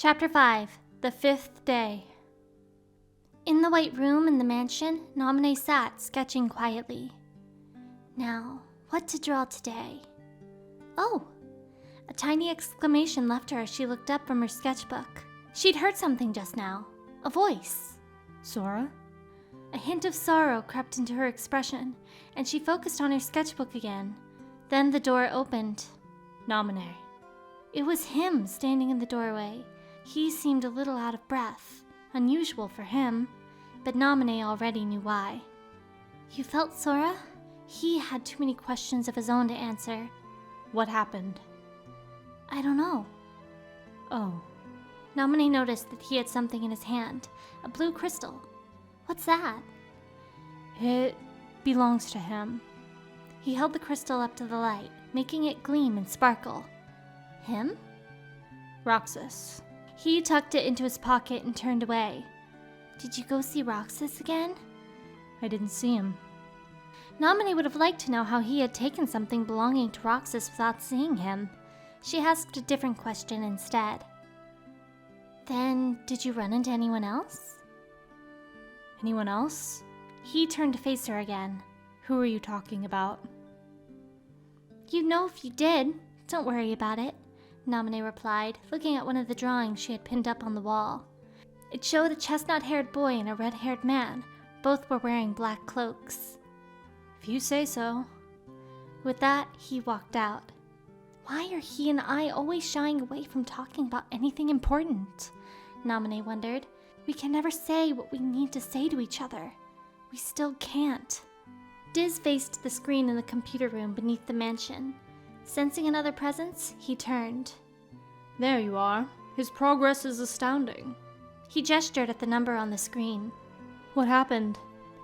Chapter 5, The Fifth Day. In the white room in the mansion, Namine sat, sketching quietly. Now, what to draw today? Oh! A tiny exclamation left her as she looked up from her sketchbook. She'd heard something just now. A voice. Sora? A hint of sorrow crept into her expression, and she focused on her sketchbook again. Then the door opened. Namine. It was him standing in the doorway. He seemed a little out of breath, unusual for him, but Namine already knew why. You felt, Sora? He had too many questions of his own to answer. What happened? I don't know. Oh. Namine noticed that he had something in his hand, a blue crystal. What's that? It belongs to him. He held the crystal up to the light, making it gleam and sparkle. Him? Roxas. He tucked it into his pocket and turned away. Did you go see Roxas again? I didn't see him. Namine would have liked to know how he had taken something belonging to Roxas without seeing him. She asked a different question instead. Then, did you run into anyone else? Anyone else? He turned to face her again. Who are you talking about? You'd know if you did. Don't worry about it, Namine replied, looking at one of the drawings she had pinned up on the wall. It showed a chestnut-haired boy and a red-haired man. Both were wearing black cloaks. If you say so. With that, he walked out. Why are he and I always shying away from talking about anything important? Namine wondered. We can never say what we need to say to each other. We still can't. Diz faced the screen in the computer room beneath the mansion. Sensing another presence, he turned. There you are. His progress is astounding. He gestured at the number on the screen. What happened?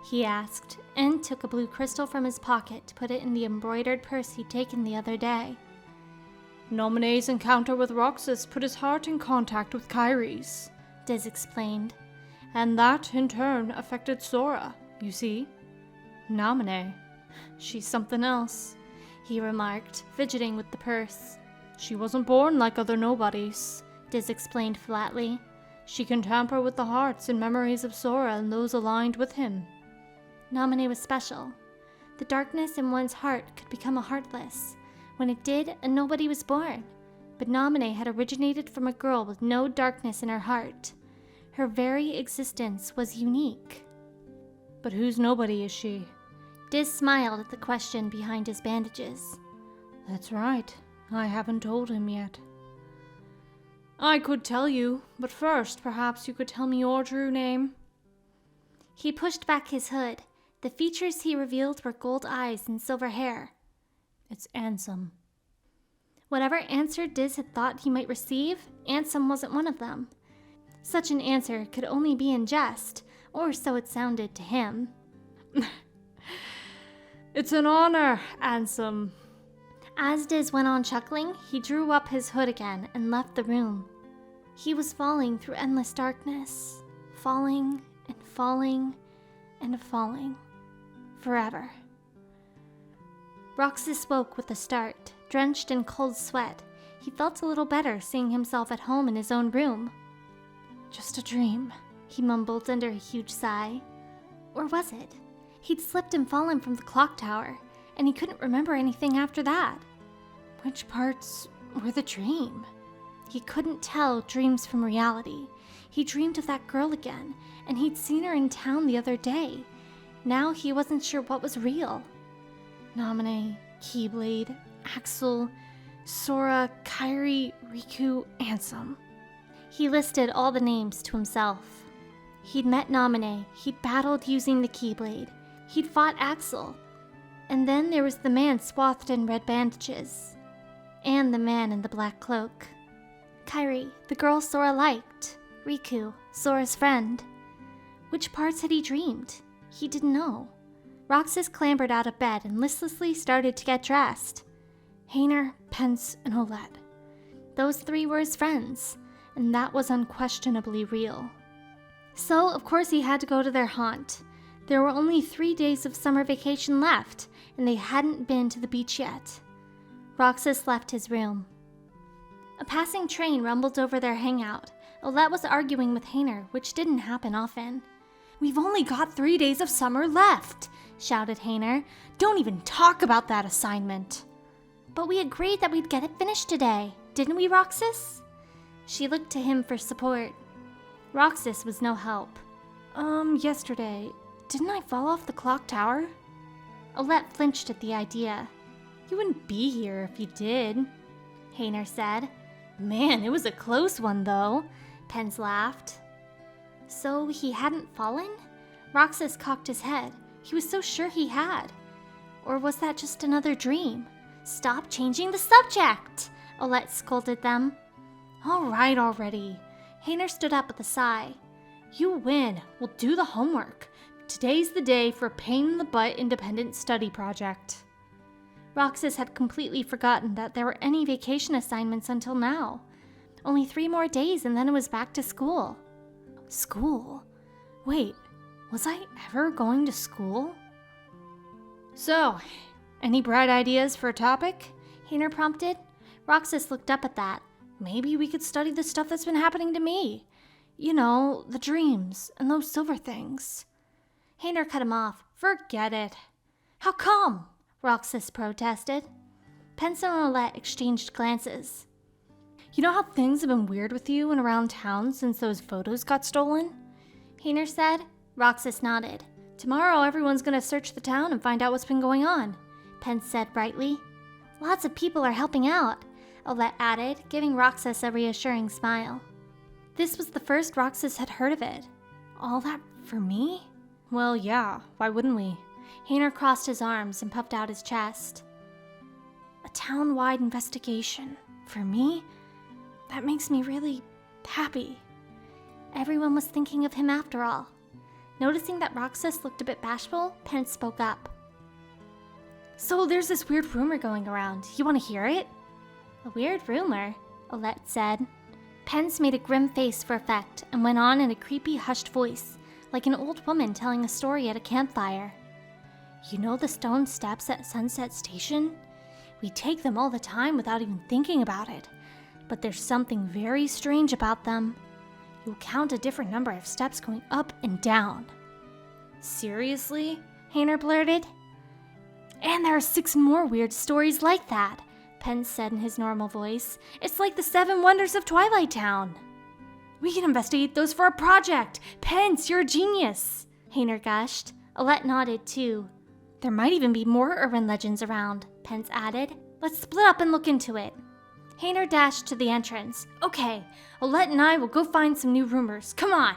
He asked, and took a blue crystal from his pocket to put it in the embroidered purse he'd taken the other day. Nomine's encounter with Roxas put his heart in contact with Kyrie's, Diz explained. And that, in turn, affected Sora, you see? Namine. She's something else, he remarked, fidgeting with the purse. She wasn't born like other nobodies, Diz explained flatly. She can tamper with the hearts and memories of Sora and those aligned with him. Namine was special. The darkness in one's heart could become a heartless. When it did, a nobody was born. But Namine had originated from a girl with no darkness in her heart. Her very existence was unique. But whose nobody is she? Diz smiled at the question behind his bandages. That's right. I haven't told him yet. I could tell you, but first perhaps you could tell me your true name. He pushed back his hood. The features he revealed were gold eyes and silver hair. It's Ansem. Whatever answer Diz had thought he might receive, Ansem wasn't one of them. Such an answer could only be in jest, or so it sounded to him. It's an honor, Ansem. As Diz went on chuckling, he drew up his hood again and left the room. He was falling through endless darkness, falling and falling and falling, forever. Roxas woke with a start, drenched in cold sweat. He felt a little better seeing himself at home in his own room. Just a dream, he mumbled under a huge sigh. Or was it? He'd slipped and fallen from the clock tower, and he couldn't remember anything after that. Which parts were the dream? He couldn't tell dreams from reality. He dreamed of that girl again, and he'd seen her in town the other day. Now he wasn't sure what was real. Namine, Keyblade, Axel, Sora, Kyrie, Riku, Ansem. He listed all the names to himself. He'd met Namine, he'd battled using the Keyblade, he'd fought Axel. And then there was the man swathed in red bandages. And the man in the black cloak. Kyrie, the girl Sora liked. Riku, Sora's friend. Which parts had he dreamed? He didn't know. Roxas clambered out of bed and listlessly started to get dressed. Hayner, Pence, and Olette. Those three were his friends, and that was unquestionably real. So, of course, he had to go to their haunt. There were only 3 days of summer vacation left, and they hadn't been to the beach yet. Roxas left his room. A passing train rumbled over their hangout. Olette was arguing with Hainer, which didn't happen often. "We've only got 3 days of summer left," shouted Hainer. "Don't even talk about that assignment." But we agreed that we'd get it finished today, didn't we, Roxas? She looked to him for support. Roxas was no help. Yesterday, didn't I fall off the clock tower?" Olette flinched at the idea. "You wouldn't be here if you did," Hainer said. "Man, it was a close one, though." Pence laughed. So he hadn't fallen? Roxas cocked his head. He was so sure he had. Or was that just another dream? Stop changing the subject! Olette scolded them. All right already. Hainer stood up with a sigh. "You win. We'll do the homework. Today's the day for a pain-in-the-butt independent study project." Roxas had completely forgotten that there were any vacation assignments until now. Only 3 more days and then it was back to school. School? Wait, was I ever going to school? "So, any bright ideas for a topic?" Hainer prompted. Roxas looked up at that. "Maybe we could study the stuff that's been happening to me. You know, the dreams and those silver things." Hainer cut him off. "Forget it." "How come?" Roxas protested. Pence and Olette exchanged glances. "You know how things have been weird with you and around town since those photos got stolen?" Hainer said. Roxas nodded. "Tomorrow everyone's gonna search the town and find out what's been going on," Pence said brightly. "Lots of people are helping out," Olette added, giving Roxas a reassuring smile. This was the first Roxas had heard of it. "All that for me?" "Well, yeah, why wouldn't we?" Hainer crossed his arms and puffed out his chest. "A town-wide investigation. For me? That makes me really happy." Everyone was thinking of him after all. Noticing that Roxas looked a bit bashful, Pence spoke up. "So there's this weird rumor going around. You want to hear it?" "A weird rumor," Olette said. Pence made a grim face for effect and went on in a creepy, hushed voice, like an old woman telling a story at a campfire. "You know the stone steps at Sunset Station? We take them all the time without even thinking about it. But there's something very strange about them. You'll count a different number of steps going up and down." "Seriously?" Hainer blurted. "And there are 6 more weird stories like that," Pence said in his normal voice. "It's like the 7 wonders of Twilight Town." "We can investigate those for a project! Pence, you're a genius!" Hainer gushed. Olette nodded too. "There might even be more urban legends around," Pence added. "Let's split up and look into it." Hainer dashed to the entrance. "Okay, Olette and I will go find some new rumors. Come on!"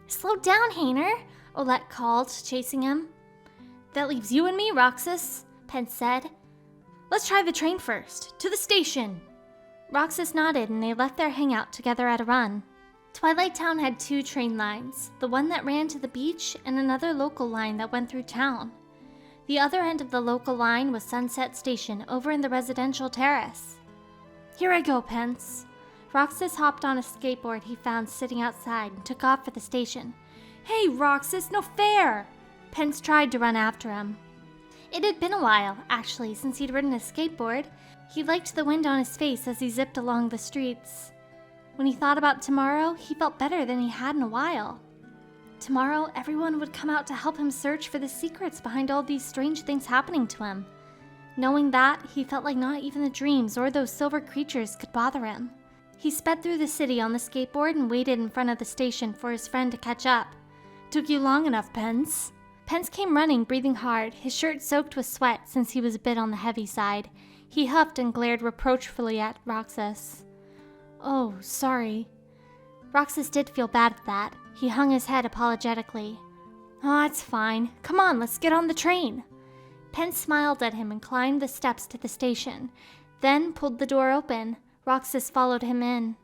"Slow down, Hainer," Olette called, chasing him. "That leaves you and me, Roxas," Pence said. "Let's try the train first. To the station." Roxas nodded and they left their hangout together at a run. Twilight Town had 2 train lines, the one that ran to the beach and another local line that went through town. The other end of the local line was Sunset Station over in the residential terrace. "Here I go, Pence." Roxas hopped on a skateboard he found sitting outside and took off for the station. "Hey, Roxas, no fair!" Pence tried to run after him. It had been a while, actually, since he'd ridden a skateboard. He liked the wind on his face as he zipped along the streets. When he thought about tomorrow, he felt better than he had in a while. Tomorrow, everyone would come out to help him search for the secrets behind all these strange things happening to him. Knowing that, he felt like not even the dreams or those silver creatures could bother him. He sped through the city on the skateboard and waited in front of the station for his friend to catch up. "Took you long enough, Pence." Pence came running, breathing hard, his shirt soaked with sweat since he was a bit on the heavy side. He huffed and glared reproachfully at Roxas. "Oh, sorry." Roxas did feel bad at that. He hung his head apologetically. "Oh, it's fine. Come on, let's get on the train." Pence smiled at him and climbed the steps to the station, then pulled the door open. Roxas followed him in.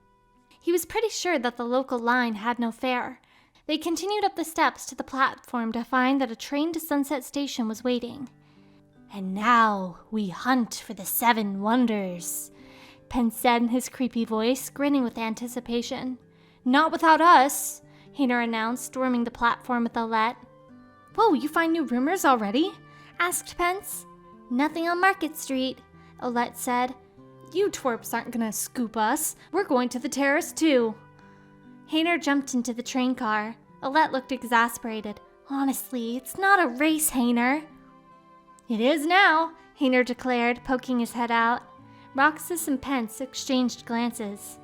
He was pretty sure that the local line had no fare. They continued up the steps to the platform to find that a train to Sunset Station was waiting. "And now we hunt for the 7 wonders," Pence said in his creepy voice, grinning with anticipation. "Not without us," Hainer announced, storming the platform with Olette. "Whoa, you find new rumors already?" asked Pence. "Nothing on Market Street," Olette said. "You twerps aren't gonna scoop us. We're going to the terrace too." Hayner jumped into the train car. Olette looked exasperated. Honestly, it's not a race, Hayner. It is now, Hayner declared, poking his head out. Roxas and Pence exchanged glances.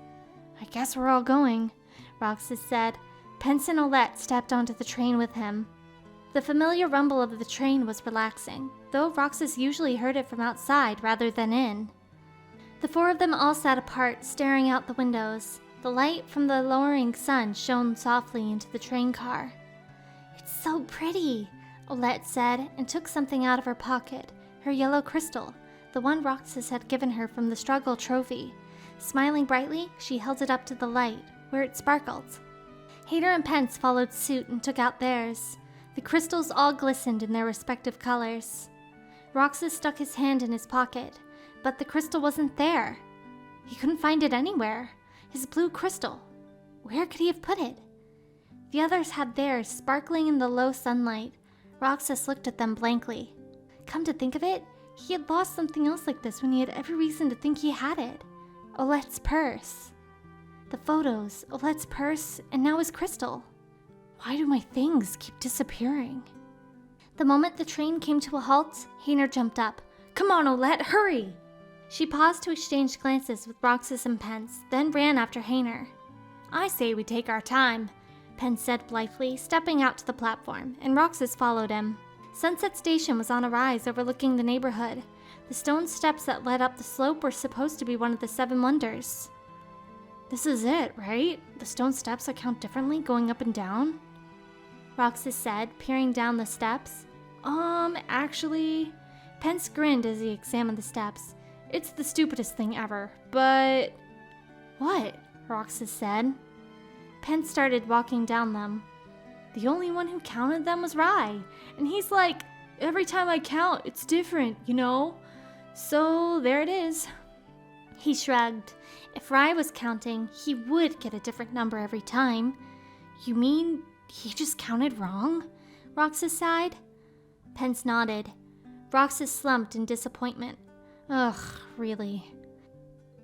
I guess we're all going, Roxas said. Pence and Olette stepped onto the train with him. The familiar rumble of the train was relaxing, though Roxas usually heard it from outside rather than in. The four of them all sat apart, staring out the windows. The light from the lowering sun shone softly into the train car. It's so pretty, Olette said, and took something out of her pocket, her yellow crystal, the one Roxas had given her from the struggle trophy. Smiling brightly, she held it up to the light, where it sparkled. Hayner and Pence followed suit and took out theirs. The crystals all glistened in their respective colors. Roxas stuck his hand in his pocket, but the crystal wasn't there. He couldn't find it anywhere. His blue crystal. Where could he have put it? The others had theirs, sparkling in the low sunlight. Roxas looked at them blankly. Come to think of it, he had lost something else like this when he had every reason to think he had it. Olette's purse. The photos, Olette's purse, and now his crystal. Why do my things keep disappearing? The moment the train came to a halt, Hayner jumped up. Come on, Olette, hurry! She paused to exchange glances with Roxas and Pence, then ran after Hayner. I say we take our time, Pence said blithely, stepping out to the platform, and Roxas followed him. Sunset Station was on a rise overlooking the neighborhood. The stone steps that led up the slope were supposed to be one of the 7 wonders. This is it, right? The stone steps that count differently going up and down? Roxas said, peering down the steps. Actually... Pence grinned as he examined the steps. It's the stupidest thing ever, but... What? Roxas said. Pence started walking down them. The only one who counted them was Rye, and he's like, every time I count, it's different, you know? So there it is. He shrugged. If Rye was counting, he would get a different number every time. You mean he just counted wrong? Roxas sighed. Pence nodded. Roxas slumped in disappointment. Ugh, really.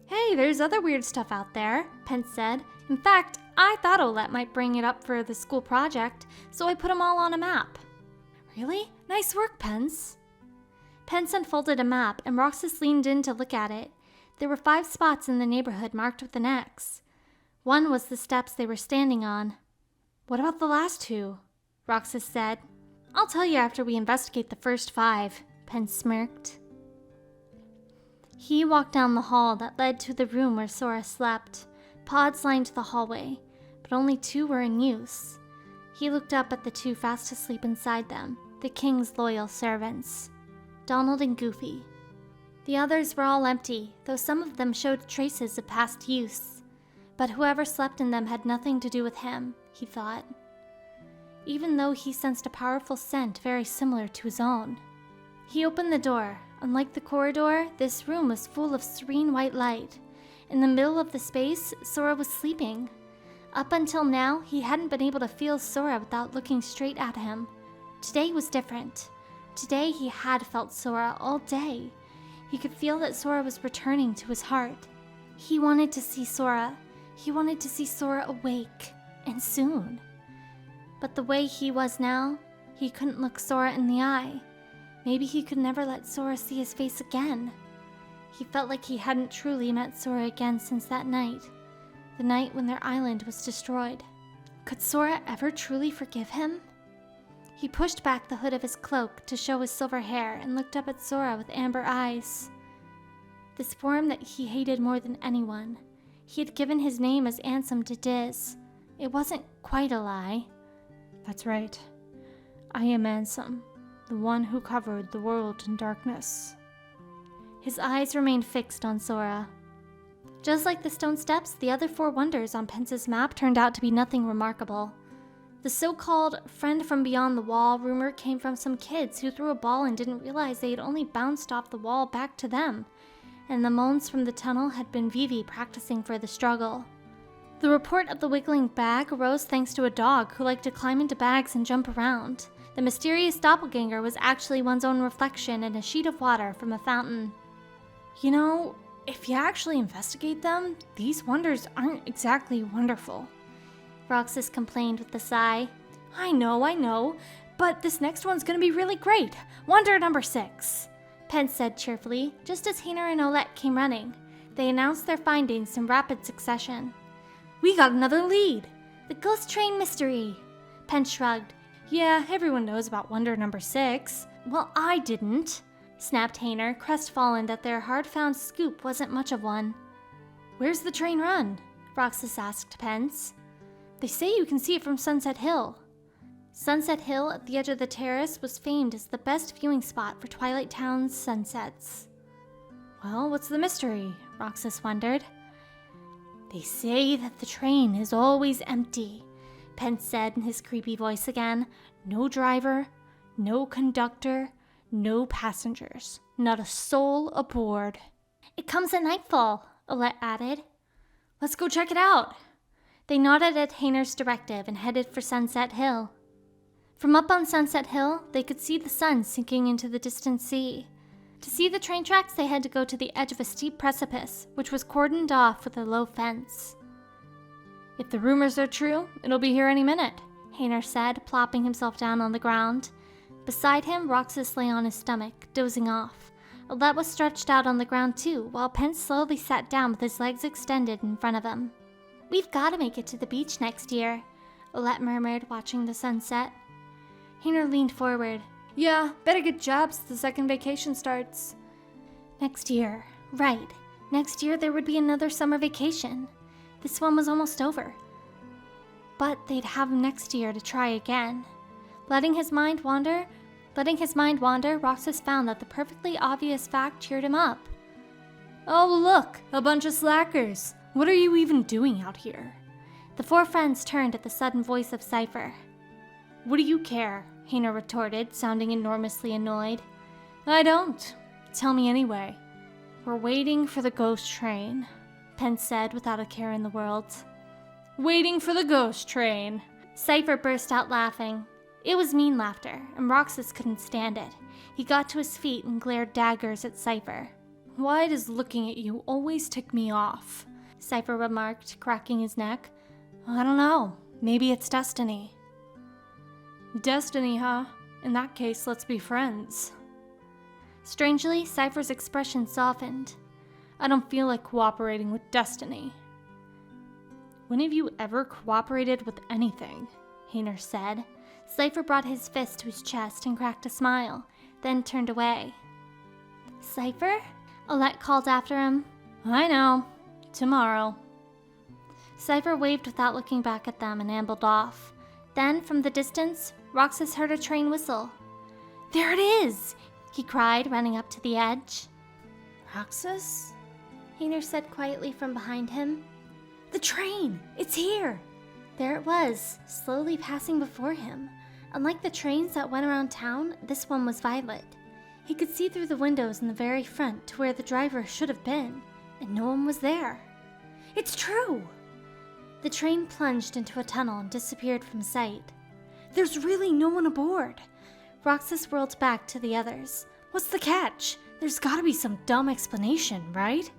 Hey, there's other weird stuff out there, Pence said. In fact, I thought Olette might bring it up for the school project, so I put them all on a map. Really? Nice work, Pence. Pence unfolded a map, and Roxas leaned in to look at it. There were 5 spots in the neighborhood marked with an X. One was the steps they were standing on. What about the last 2? Roxas said. I'll tell you after we investigate the first 5, Pence smirked. He walked down the hall that led to the room where Sora slept. Pods lined the hallway, but only 2 were in use. He looked up at the 2 fast asleep inside them, the king's loyal servants, Donald and Goofy. The others were all empty, though some of them showed traces of past use. But whoever slept in them had nothing to do with him, he thought, even though he sensed a powerful scent very similar to his own. He opened the door. Unlike the corridor, this room was full of serene white light. In the middle of the space, Sora was sleeping. Up until now, he hadn't been able to feel Sora without looking straight at him. Today was different. Today he had felt Sora all day. He could feel that Sora was returning to his heart. He wanted to see Sora. He wanted to see Sora awake, and soon. But the way he was now, he couldn't look Sora in the eye. Maybe he could never let Sora see his face again. He felt like he hadn't truly met Sora again since that night, the night when their island was destroyed. Could Sora ever truly forgive him? He pushed back the hood of his cloak to show his silver hair and looked up at Sora with amber eyes. This form that he hated more than anyone. He had given his name as Ansem to Diz. It wasn't quite a lie. That's right. I am Ansem, the one who covered the world in darkness. His eyes remained fixed on Sora. Just like the stone steps, the other 4 wonders on Pence's map turned out to be nothing remarkable. The so-called friend from beyond the wall rumor came from some kids who threw a ball and didn't realize they had only bounced off the wall back to them, and the moans from the tunnel had been Vivi practicing for the struggle. The report of the wiggling bag arose thanks to a dog who liked to climb into bags and jump around. The mysterious doppelganger was actually one's own reflection in a sheet of water from a fountain. You know, if you actually investigate them, these wonders aren't exactly wonderful. Roxas complained with a sigh. I know, but this next one's gonna be really great. Wonder number 6. Pence said cheerfully, just as Hayner and Olette came running. They announced their findings in rapid succession. We got another lead. The ghost train mystery. Pence shrugged. Yeah, everyone knows about wonder number 6. Well, I didn't, snapped Hayner, crestfallen that their hard-found scoop wasn't much of one. Where's the train run? Roxas asked Pence. They say you can see it from Sunset Hill. Sunset Hill at the edge of the terrace was famed as the best viewing spot for Twilight Town's sunsets. Well, what's the mystery? Roxas wondered. They say that the train is always empty, Pence said in his creepy voice again. No driver, no conductor, no passengers, not a soul aboard. It comes at nightfall, Olette added. Let's go check it out. They nodded at Hayner's directive and headed for Sunset Hill. From up on Sunset Hill, they could see the sun sinking into the distant sea. To see the train tracks, they had to go to the edge of a steep precipice, which was cordoned off with a low fence. If the rumors are true, it'll be here any minute, Hayner said, plopping himself down on the ground. Beside him, Roxas lay on his stomach, dozing off. Olette was stretched out on the ground too, while Pence slowly sat down with his legs extended in front of him. We've got to make it to the beach next year, Olette murmured, watching the sunset. Hayner leaned forward. Yeah, better get jobs the second vacation starts. Next year. Right. Next year there would be another summer vacation. This one was almost over. But they'd have next year to try again. Letting his mind wander, Roxas found that the perfectly obvious fact cheered him up. Oh, look, a bunch of slackers. What are you even doing out here? The 4 friends turned at the sudden voice of Cypher. What do you care? Hayner retorted, sounding enormously annoyed. I don't. Tell me anyway. We're waiting for the ghost train, Pence said without a care in the world. Waiting for the ghost train. Cypher burst out laughing. It was mean laughter, and Roxas couldn't stand it. He got to his feet and glared daggers at Cypher. Why does looking at you always tick me off? Cypher remarked, cracking his neck. I don't know. Maybe it's destiny. Destiny, huh? In that case, let's be friends. Strangely, Cypher's expression softened. I don't feel like cooperating with destiny. When have you ever cooperated with anything? Hayner said. Cypher brought his fist to his chest and cracked a smile, then turned away. Cypher? Olette called after him. I know. Tomorrow. Cypher waved without looking back at them and ambled off. Then, from the distance, Roxas heard a train whistle. There it is! He cried, running up to the edge. Roxas? Hayner said quietly from behind him. The train! It's here! There it was, slowly passing before him. Unlike the trains that went around town, this one was violet. He could see through the windows in the very front to where the driver should have been, and no one was there. It's true! The train plunged into a tunnel and disappeared from sight. There's really no one aboard. Roxas whirled back to the others. What's the catch? There's gotta be some dumb explanation, right?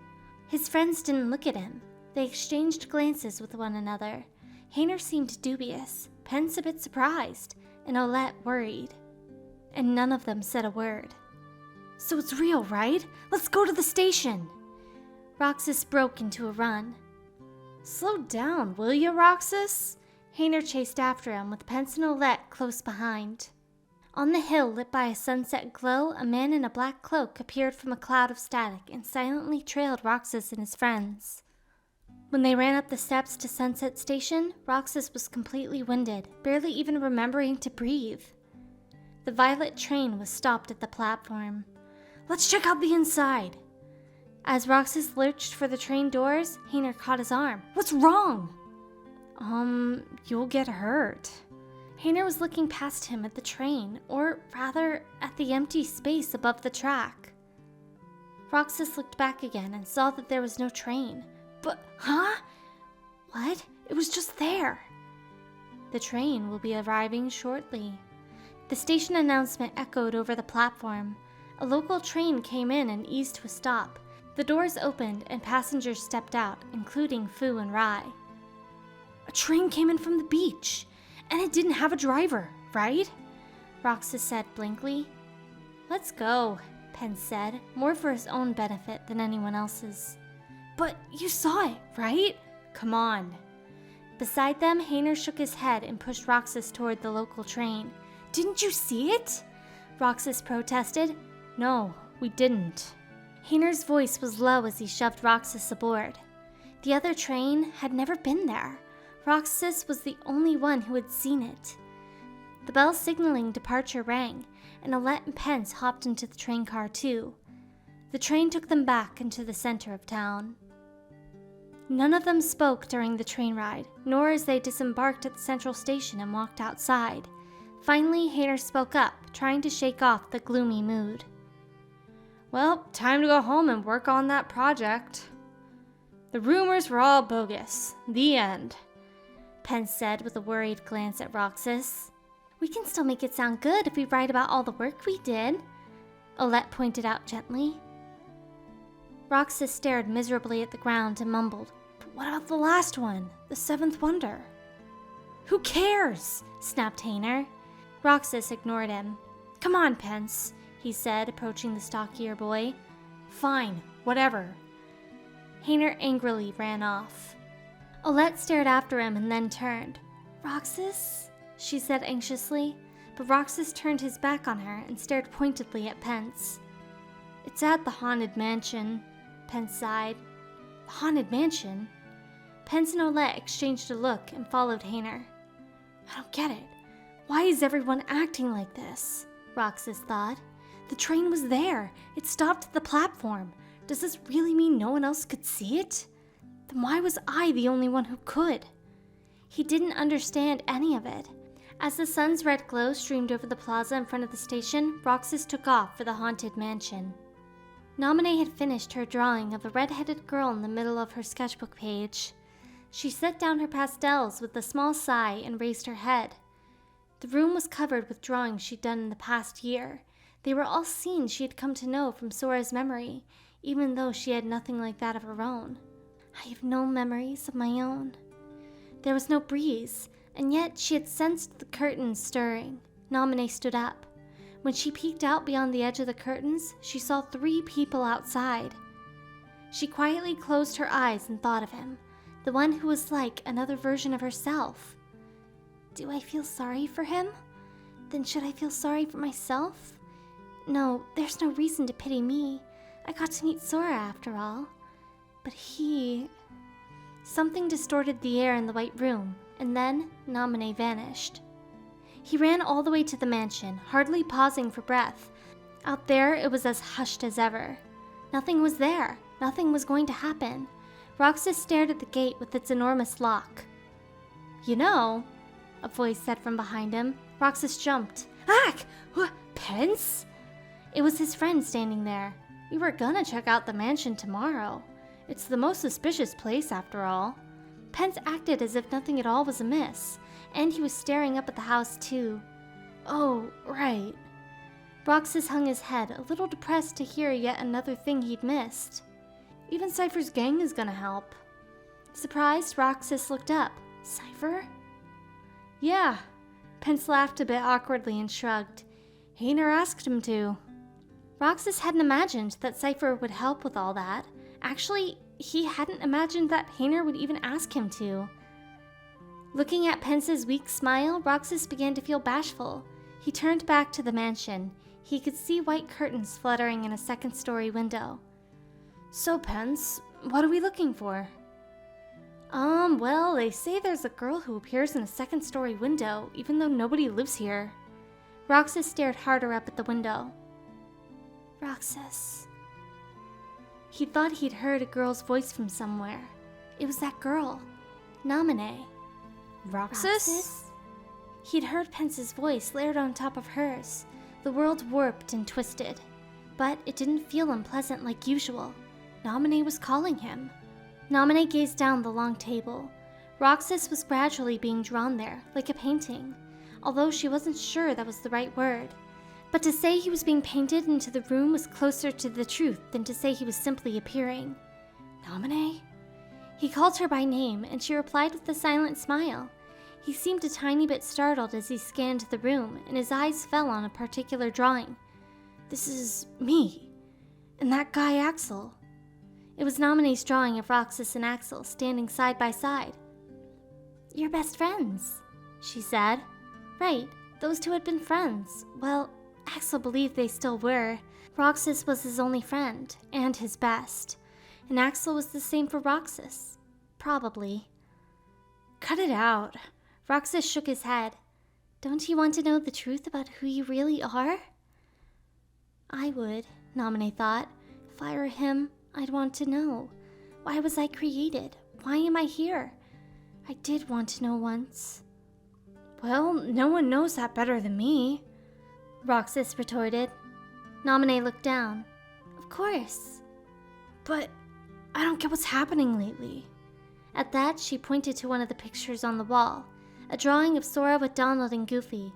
His friends didn't look at him. They exchanged glances with one another. Hayner seemed dubious, Pence a bit surprised, and Olette worried. And none of them said a word. So it's real, right? Let's go to the station. Roxas broke into a run. Slow down, will you, Roxas? Hayner chased after him with Pence and Olette close behind. On the hill lit by a sunset glow, a man in a black cloak appeared from a cloud of static and silently trailed Roxas and his friends. When they ran up the steps to Sunset Station, Roxas was completely winded, barely even remembering to breathe. The violet train was stopped at the platform. Let's check out the inside. As Roxas lurched for the train doors, Hayner caught his arm. What's wrong? You'll get hurt. Hayner was looking past him at the train, or rather, at the empty space above the track. Roxas looked back again and saw that there was no train. But, huh? What? It was just there. The train will be arriving shortly. The station announcement echoed over the platform. A local train came in and eased to a stop. The doors opened and passengers stepped out, including Fu and Rai. A train came in from the beach, and it didn't have a driver, right? Roxas said blankly. Let's go, Pence said, more for his own benefit than anyone else's. But you saw it, right? Come on. Beside them, Hayner shook his head and pushed Roxas toward the local train. Didn't you see it? Roxas protested. No, we didn't. Hayner's voice was low as he shoved Roxas aboard. The other train had never been there. Roxas was the only one who had seen it. The bell signaling departure rang, and Alette and Pence hopped into the train car too. The train took them back into the center of town. None of them spoke during the train ride, nor as they disembarked at the central station and walked outside. Finally, Hayner spoke up, trying to shake off the gloomy mood. Well, time to go home and work on that project. The rumors were all bogus. The end. Pence said with a worried glance at Roxas. We can still make it sound good if we write about all the work we did, Alette pointed out gently. Roxas stared miserably at the ground and mumbled, But what about the last one, the seventh wonder? Who cares? Snapped Hayner. Roxas ignored him. Come on, Pence, he said, approaching the stockier boy. Fine, whatever. Hayner angrily ran off. Alette stared after him and then turned. Roxas? She said anxiously, but Roxas turned his back on her and stared pointedly at Pence. It's at the Haunted Mansion, Pence sighed. The Haunted Mansion? Pence and Alette exchanged a look and followed Hayner. I don't get it. Why is everyone acting like this? Roxas thought. The train was there. It stopped at the platform. Does this really mean no one else could see it? Then why was I the only one who could? He didn't understand any of it. As the sun's red glow streamed over the plaza in front of the station, Roxas took off for the Haunted Mansion. Naminé had finished her drawing of a red-headed girl in the middle of her sketchbook page. She set down her pastels with a small sigh and raised her head. The room was covered with drawings she'd done in the past year. They were all scenes she had come to know from Sora's memory, even though she had nothing like that of her own. I have no memories of my own. There was no breeze, and yet she had sensed the curtains stirring. Naminé stood up. When she peeked out beyond the edge of the curtains, she saw 3 people outside. She quietly closed her eyes and thought of him, the one who was like another version of herself. Do I feel sorry for him? Then should I feel sorry for myself? No, there's no reason to pity me. I got to meet Sora after all. But he... Something distorted the air in the white room, and then Naminé vanished. He ran all the way to the mansion, hardly pausing for breath. Out there, it was as hushed as ever. Nothing was there. Nothing was going to happen. Roxas stared at the gate with its enormous lock. You know, a voice said from behind him. Roxas jumped. Ack! Pence? It was his friend standing there. We were gonna check out the mansion tomorrow. It's the most suspicious place, after all. Pence acted as if nothing at all was amiss, and he was staring up at the house too. Oh, right. Roxas hung his head, a little depressed to hear yet another thing he'd missed. Even Cypher's gang is gonna help. Surprised, Roxas looked up. Cypher? Yeah. Pence laughed a bit awkwardly and shrugged. Hayner asked him to. Roxas hadn't imagined that Cypher would help with all that. Actually, he hadn't imagined that Hayner would even ask him to. Looking at Pence's weak smile, Roxas began to feel bashful. He turned back to the mansion. He could see white curtains fluttering in a second-story window. So, Pence, what are we looking for? Well, they say there's a girl who appears in a second-story window, even though nobody lives here. Roxas stared harder up at the window. Roxas. He thought he'd heard a girl's voice from somewhere. It was that girl, Naminé. Roxas? He'd heard Pence's voice layered on top of hers. The world warped and twisted. But it didn't feel unpleasant like usual. Naminé was calling him. Naminé gazed down the long table. Roxas was gradually being drawn there, like a painting, although she wasn't sure that was the right word. But to say he was being painted into the room was closer to the truth than to say he was simply appearing. Naminé? He called her by name, and she replied with a silent smile. He seemed a tiny bit startled as he scanned the room, and his eyes fell on a particular drawing. "This is me. And that guy Axel." It was Nominee's drawing of Roxas and Axel standing side by side. "You're best friends," she said. Right, those two had been friends. Well, Axel believed they still were. Roxas was his only friend, and his best. And Axel was the same for Roxas. Probably. "Cut it out." Roxas shook his head. "Don't you want to know the truth about who you really are?" I would, Nominee thought. If I were him, I'd want to know. Why was I created? Why am I here? I did want to know once. "Well, no one knows that better than me," Roxas retorted. Nominee looked down. "Of course. But I don't get what's happening lately." At that, she pointed to one of the pictures on the wall, a drawing of Sora with Donald and Goofy.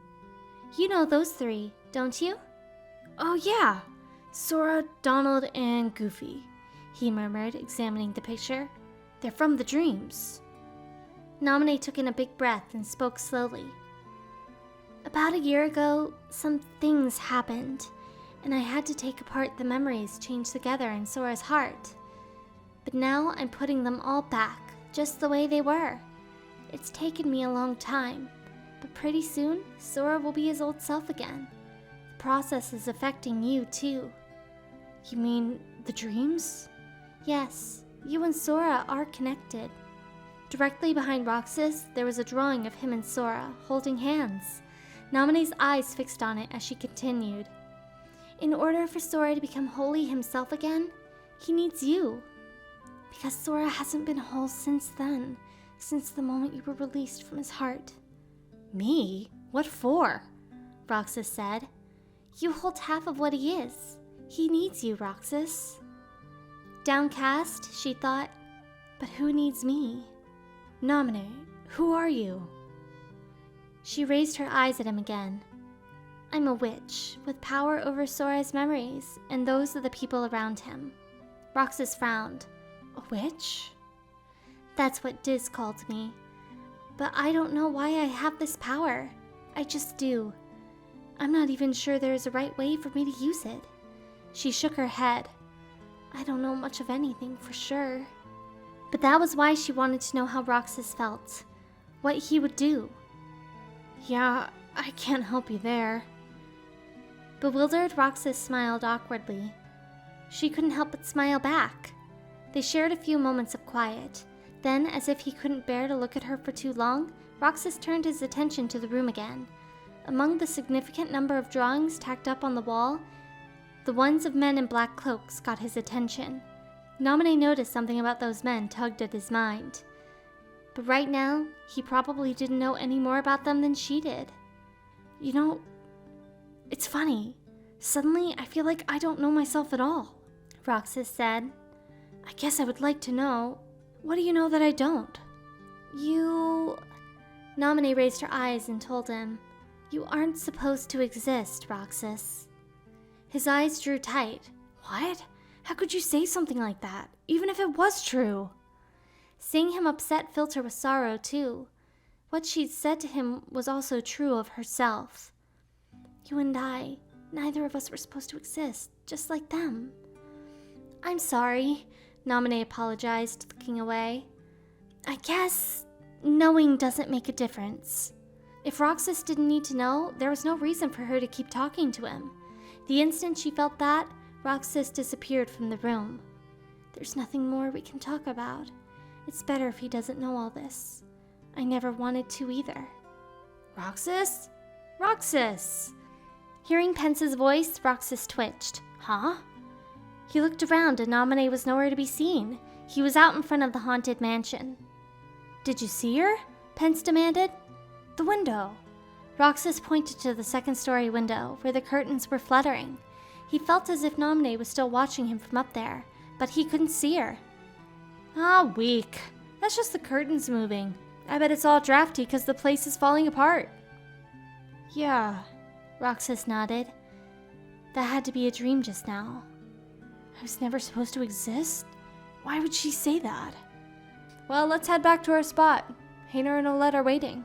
"You know those three, don't you?" "Oh yeah, Sora, Donald, and Goofy," he murmured, examining the picture. "They're from the dreams." Nominee took in a big breath and spoke slowly. "About a year ago, some things happened, and I had to take apart the memories chained together in Sora's heart. But now I'm putting them all back, just the way they were. It's taken me a long time, but pretty soon, Sora will be his old self again. The process is affecting you, too." "You mean the dreams?" "Yes, you and Sora are connected." Directly behind Roxas, there was a drawing of him and Sora, holding hands. Nominee's eyes fixed on it as she continued. "In order for Sora to become wholly himself again, he needs you. Because Sora hasn't been whole since then, since the moment you were released from his heart." "Me? What for?" Roxas said. "You hold half of what he is. He needs you, Roxas." Downcast, she thought, "But who needs me?" "Nominee, who are you?" She raised her eyes at him again. "I'm a witch, with power over Sora's memories and those of the people around him." Roxas frowned. "A witch?" "That's what Diz called me. But I don't know why I have this power. I just do. I'm not even sure there is a right way for me to use it." She shook her head. "I don't know much of anything for sure." But that was why she wanted to know how Roxas felt, what he would do. "Yeah, I can't help you there." Bewildered, Roxas smiled awkwardly. She couldn't help but smile back. They shared a few moments of quiet. Then, as if he couldn't bear to look at her for too long, Roxas turned his attention to the room again. Among the significant number of drawings tacked up on the wall, the ones of men in black cloaks got his attention. Nominee noticed something about those men tugged at his mind. But right now, he probably didn't know any more about them than she did. "You know, it's funny. Suddenly, I feel like I don't know myself at all," Roxas said. "I guess I would like to know. What do you know that I don't?" "You..." Nominee raised her eyes and told him, "You aren't supposed to exist, Roxas." His eyes drew tight. "What? How could you say something like that, even if it was true?" Seeing him upset filled her with sorrow, too. What she'd said to him was also true of herself. "You and I, neither of us were supposed to exist, just like them." "I'm sorry," Nominee apologized, looking away. "I guess knowing doesn't make a difference." If Roxas didn't need to know, there was no reason for her to keep talking to him. The instant she felt that, Roxas disappeared from the room. "There's nothing more we can talk about. It's better if he doesn't know all this. I never wanted to either." "Roxas? Roxas!" Hearing Pence's voice, Roxas twitched. "Huh?" He looked around and Nominee was nowhere to be seen. He was out in front of the haunted mansion. "Did you see her?" Pence demanded. "The window." Roxas pointed to the second-story window, where the curtains were fluttering. He felt as if Nominee was still watching him from up there, but he couldn't see her. "Ah, weak. That's just the curtains moving. I bet it's all drafty because the place is falling apart." "Yeah," Roxas nodded. "That had to be a dream just now. I was never supposed to exist? Why would she say that?" Well, let's head back to our spot. Hainer and Olette are waiting.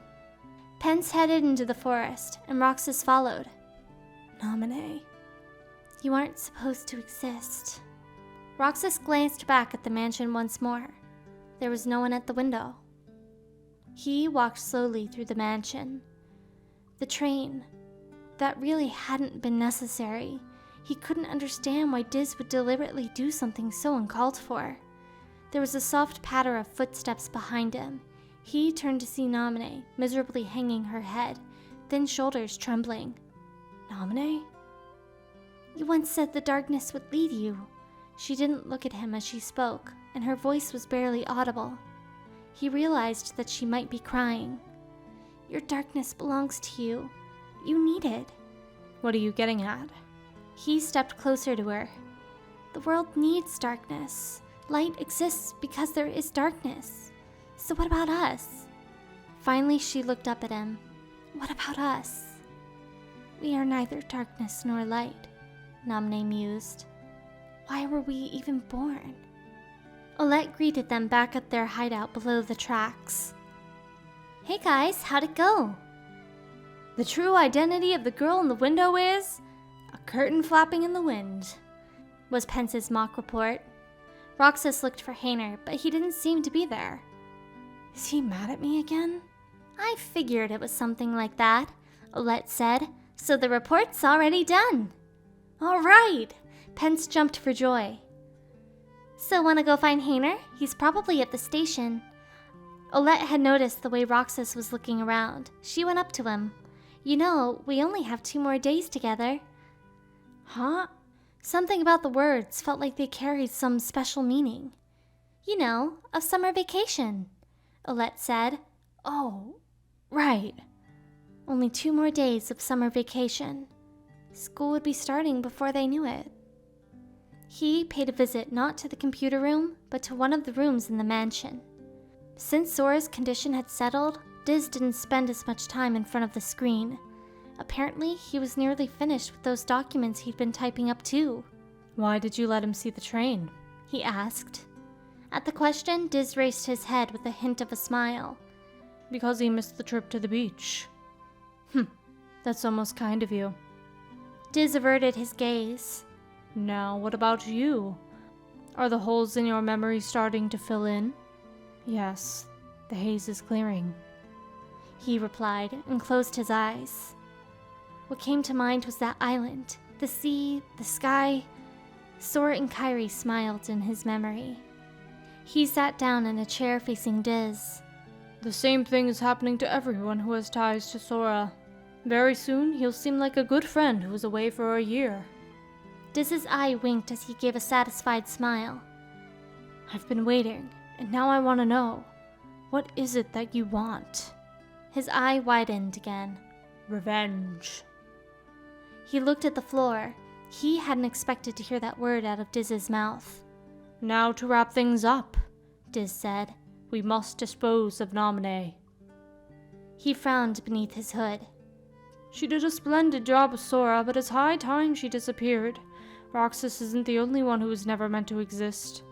Pence headed into the forest, and Roxas followed. Naminé. You aren't supposed to exist. Roxas glanced back at the mansion once more. There was no one at the window. He walked slowly through the mansion. The train. That really hadn't been necessary. He couldn't understand why Diz would deliberately do something so uncalled for. There was a soft patter of footsteps behind him. He turned to see Naminé, miserably hanging her head, thin shoulders trembling. Naminé? You once said the darkness would lead you. She didn't look at him as she spoke, and her voice was barely audible. He realized that she might be crying. Your darkness belongs to you. You need it. What are you getting at? He stepped closer to her. The world needs darkness. Light exists because there is darkness. So what about us? Finally, she looked up at him. What about us? We are neither darkness nor light, Naminé mused. Why were we even born? Olette greeted them back at their hideout below the tracks. Hey guys, how'd it go? The true identity of the girl in the window is a curtain flapping in the wind, was Pence's mock report. Roxas looked for Hainer, but he didn't seem to be there. Is he mad at me again? I figured it was something like that, Olette said. So the report's already done. All right, Pence jumped for joy. So wanna go find Hainer? He's probably at the station. Olette had noticed the way Roxas was looking around. She went up to him. You know, we only have 2 more days together. Huh? Something about the words felt like they carried some special meaning. You know, of summer vacation, Olette said. Oh, right. Only 2 more days of summer vacation. School would be starting before they knew it. He paid a visit not to the computer room, but to one of the rooms in the mansion. Since Sora's condition had settled, Diz didn't spend as much time in front of the screen. Apparently, he was nearly finished with those documents he'd been typing up too. Why did you let him see the train? He asked. At the question, Diz raised his head with a hint of a smile. Because he missed the trip to the beach. That's almost kind of you. Diz averted his gaze. Now, what about you? Are the holes in your memory starting to fill in? Yes, the haze is clearing, he replied and closed his eyes. What came to mind was that island, the sea, the sky. Sora and Kairi smiled in his memory. He sat down in a chair facing Diz. The same thing is happening to everyone who has ties to Sora. Very soon, he'll seem like a good friend who was away for a year. Diz's eye winked as he gave a satisfied smile. I've been waiting, and now I want to know. What is it that you want? His eye widened again. Revenge. He looked at the floor. He hadn't expected to hear that word out of Diz's mouth. Now to wrap things up, Diz said. We must dispose of Naminé. He frowned beneath his hood. She did a splendid job with Sora, but it's high time she disappeared. Roxas isn't the only one who was never meant to exist.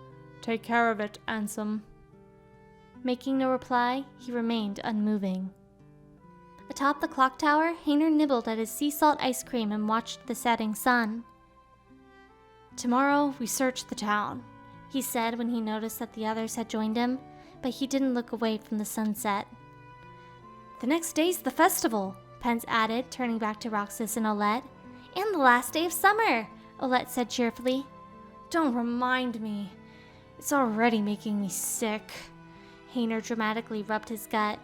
Take care of it, Ansem. Making no reply, he remained unmoving. Atop the clock tower, Hainer nibbled at his sea salt ice cream and watched the setting sun. Tomorrow, we search the town, he said when he noticed that the others had joined him, but he didn't look away from the sunset. The next day's the festival, Pence added, turning back to Roxas and Olette. And the last day of summer, Olette said cheerfully. Don't remind me. It's already making me sick. Hainer dramatically rubbed his gut.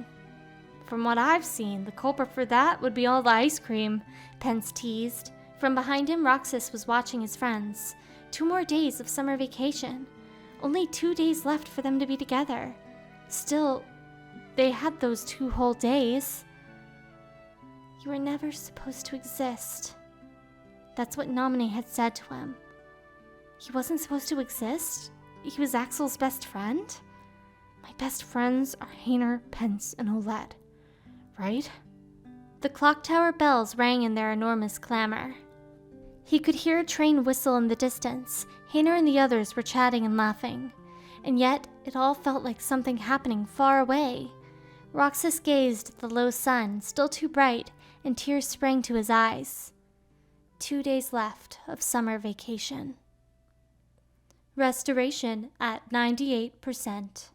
From what I've seen, the culprit for that would be all the ice cream, Pence teased. From behind him, Roxas was watching his friends. 2 more days of summer vacation. Only 2 days left for them to be together. Still, they had those 2 whole days. You were never supposed to exist. That's what Naminé had said to him. He wasn't supposed to exist? He was Axel's best friend? My best friends are Hainer, Pence, and Olette, right? The clock tower bells rang in their enormous clamor. He could hear a train whistle in the distance. Hainer and the others were chatting and laughing. and yet it all felt like something happening far away. Roxas gazed at the low sun, still too bright, and tears sprang to his eyes. 2 days left of summer vacation. Restoration at 98%.